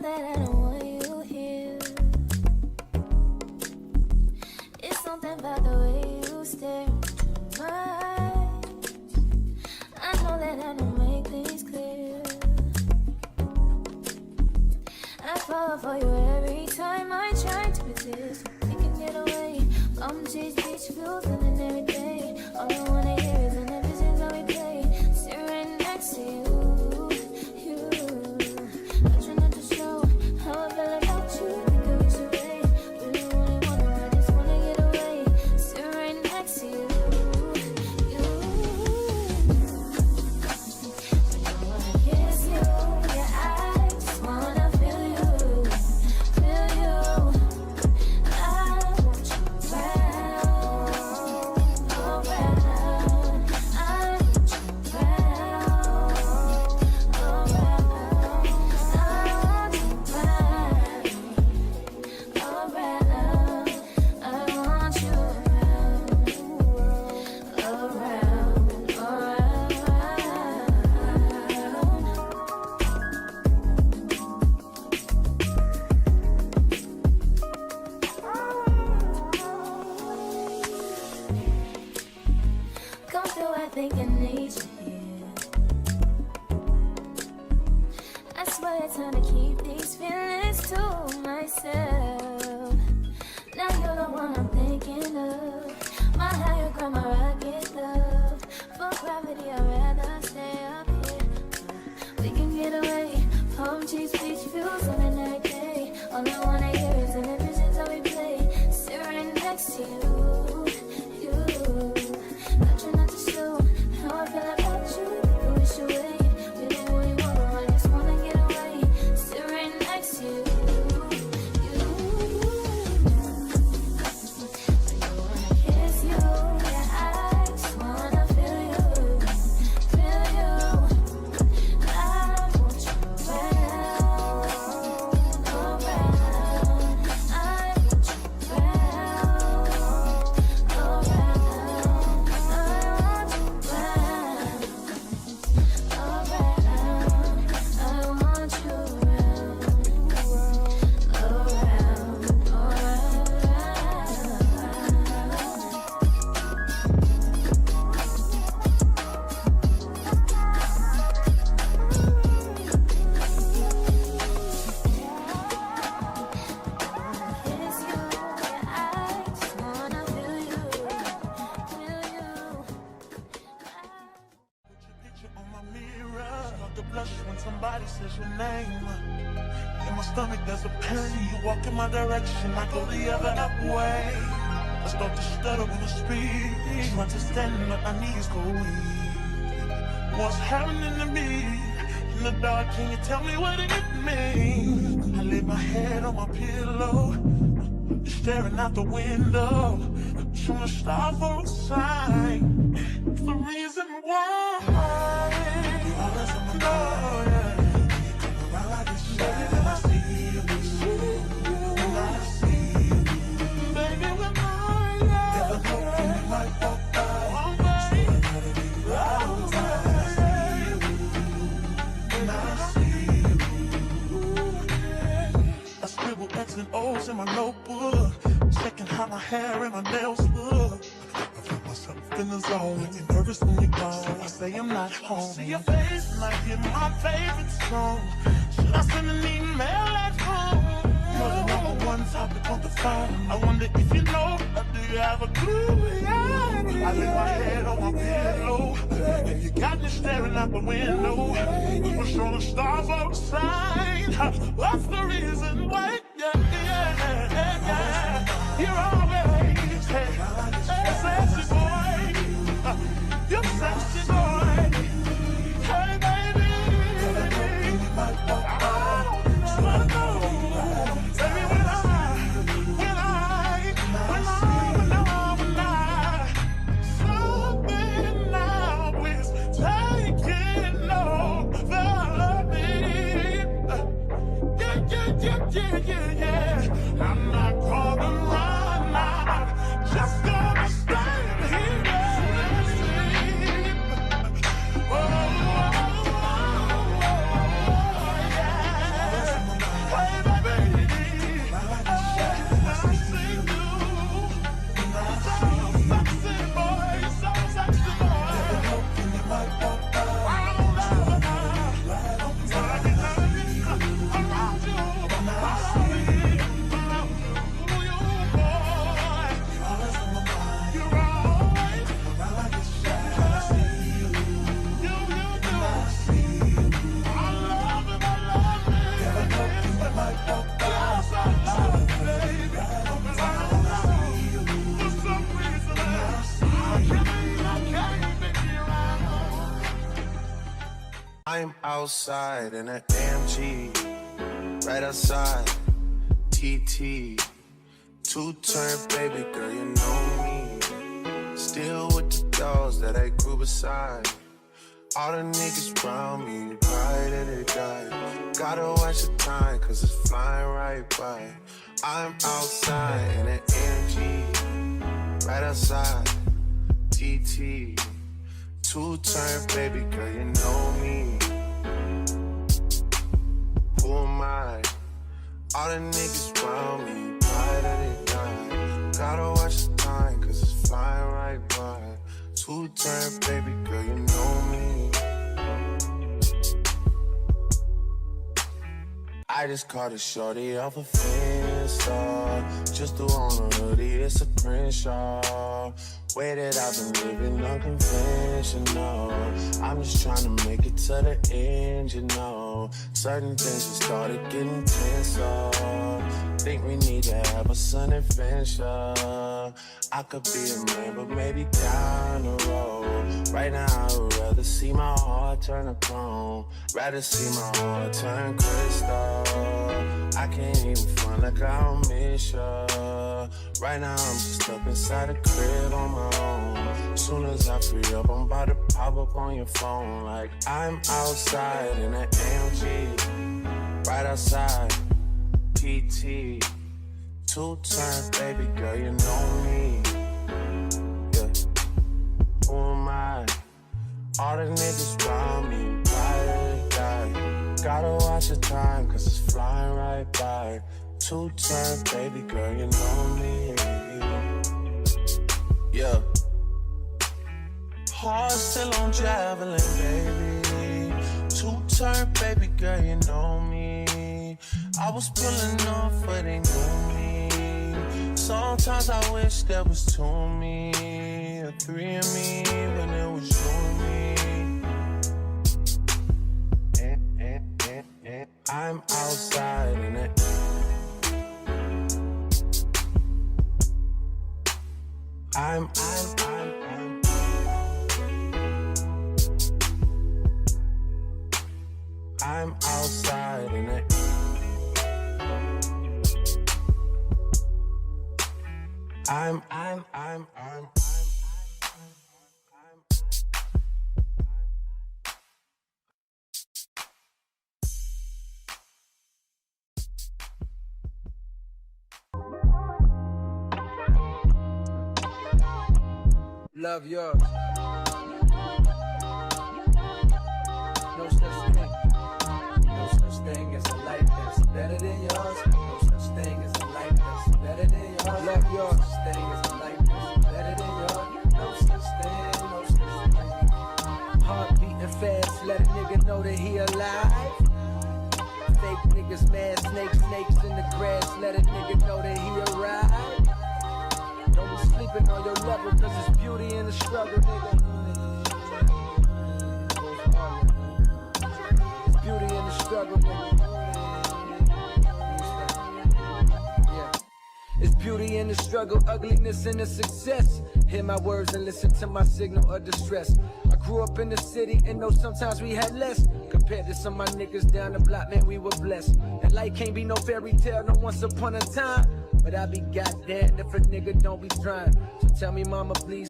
that I don't want you here. It's something about the way you stare into my eyes. I know that I don't make things clear. I fall for you every time I try to resist. We can get away from these beach views and then every day. All I wanna hear is an episode that we play. Sit right next to you. I try not to show how I feel about you. Think I wish away. Really wanna, I just wanna get away. Sit right next to you. I don't wanna kiss you. Yeah, I just wanna feel you. Feel you. I want you around, around. I want you around, around. I want you around, around. I want you around, around, come through, I think I need you here. I swear it's time to keep these feelings to myself. Now you're the one I'm thinking of. My higher ground, my rocket love. For gravity, I'd rather stay up here. We can get away from cheap beach views on a night day. All I wanna hear is an visions that we play. Sit right next to you. I try not to show how I feel about you. Think I wish away. Really, really wanna, I just wanna get away. Sit right next to you. I don't wanna kiss you. Yeah, I just wanna feel you. Feel you. I want you around, around. I want you around, around. I want you around, around. I want you around, kiss you, yeah, I just wanna feel you, feel you. Put your picture on my mirror. Start to blush when somebody says your name. In my stomach there's a pain. You walk in my direction, I go the other way. I start to stutter when I speak. Trying to stand on my knees go weak. What's happening to me? In the dark, can you tell me what it means? I lay my head on my pillow, staring out the window, trying to stop for a sign. It's the reason why. You always on my mind. You come around like it's baby, when I see you, when I see you, baby, when I never know when you might walk by. So I gotta be right when I see you, when I see you. I scribble X and O's in my notebook, checking how my hair and my nails look. I feel myself in the zone, get nervous when you're gone. I say I'm not home. See your face and I hear my favorite song. Should I send an email at home? You're the number one topic on the phone. I wonder if you know, or do you have a clue? Yeah. I lay my head on my pillow, and you got me staring out the window. We were showing stars outside. What's the reason? Wait, yeah. You're always sexy boy. You're sexy boy. Hey, baby. I don't know. Baby, when something now is taking over me. Yeah. I'm not gonna run. I'm outside in an AMG, right outside, TT. Two-turn baby girl, you know me. Still with the dogs that I grew beside. All the niggas round me, cry that they die. Gotta watch the time, cause it's flying right by. I'm outside in an AMG, right outside, TT. Two-turn baby girl, you know me. Who am I? All the niggas round me, cry that they die. Gotta watch the time, cause it's flying right by. Two-turn baby girl, you know me. I just caught a shorty off a Finsta. Just threw on a hoodie, it's a Crenshaw. Way that I've been living unconventional. I'm just trying to make it to the end, you know. Certain things just started getting tenser. Think we need to have a sun adventure. I could be a man, but maybe down the road. Right now I would rather see my heart turn to chrome. Rather see my heart turn crystal. I can't even front like I don't miss ya. Right now I'm just stuck inside a crib on my own. Soon as I free up, I'm about to pop up on your phone. Like I'm outside in an AMG, right outside, PT. Two-turn baby girl, you know me. Yeah. Who am I? All the niggas round me, ride or die. Gotta watch the time, cause it's flying right by. Two-turn baby girl, you know me. Yeah. Heart still on javelin, baby. Two-turn baby girl, you know me. I was pulling off, but they knew me. Sometimes I wish there was two of me, or three of me, when it was you and me. I'm outside in it. I'm outside in it. I'm Love yours. No such thing. No such thing as a life that's better than yours. No such thing as a life that's better than yours. Love yours. No such thing as a life that's better than yours. No such thing, no such thing. Heart beating fast, let a nigga know that he alive. Fake niggas mad, snakes in the grass, let a nigga know that he arrived. Don't be sleeping on your level, cause it's beauty in the struggle, nigga. It's beauty in the struggle, nigga. Yeah. It's beauty in the struggle, ugliness in the success. Hear my words and listen to my signal of distress. I grew up in the city and know sometimes we had less. Compared to some of my niggas down the block, man, we were blessed. And life can't be no fairy tale, no once upon a time. But I be goddamn if a nigga don't be trying. So tell me, mama, please.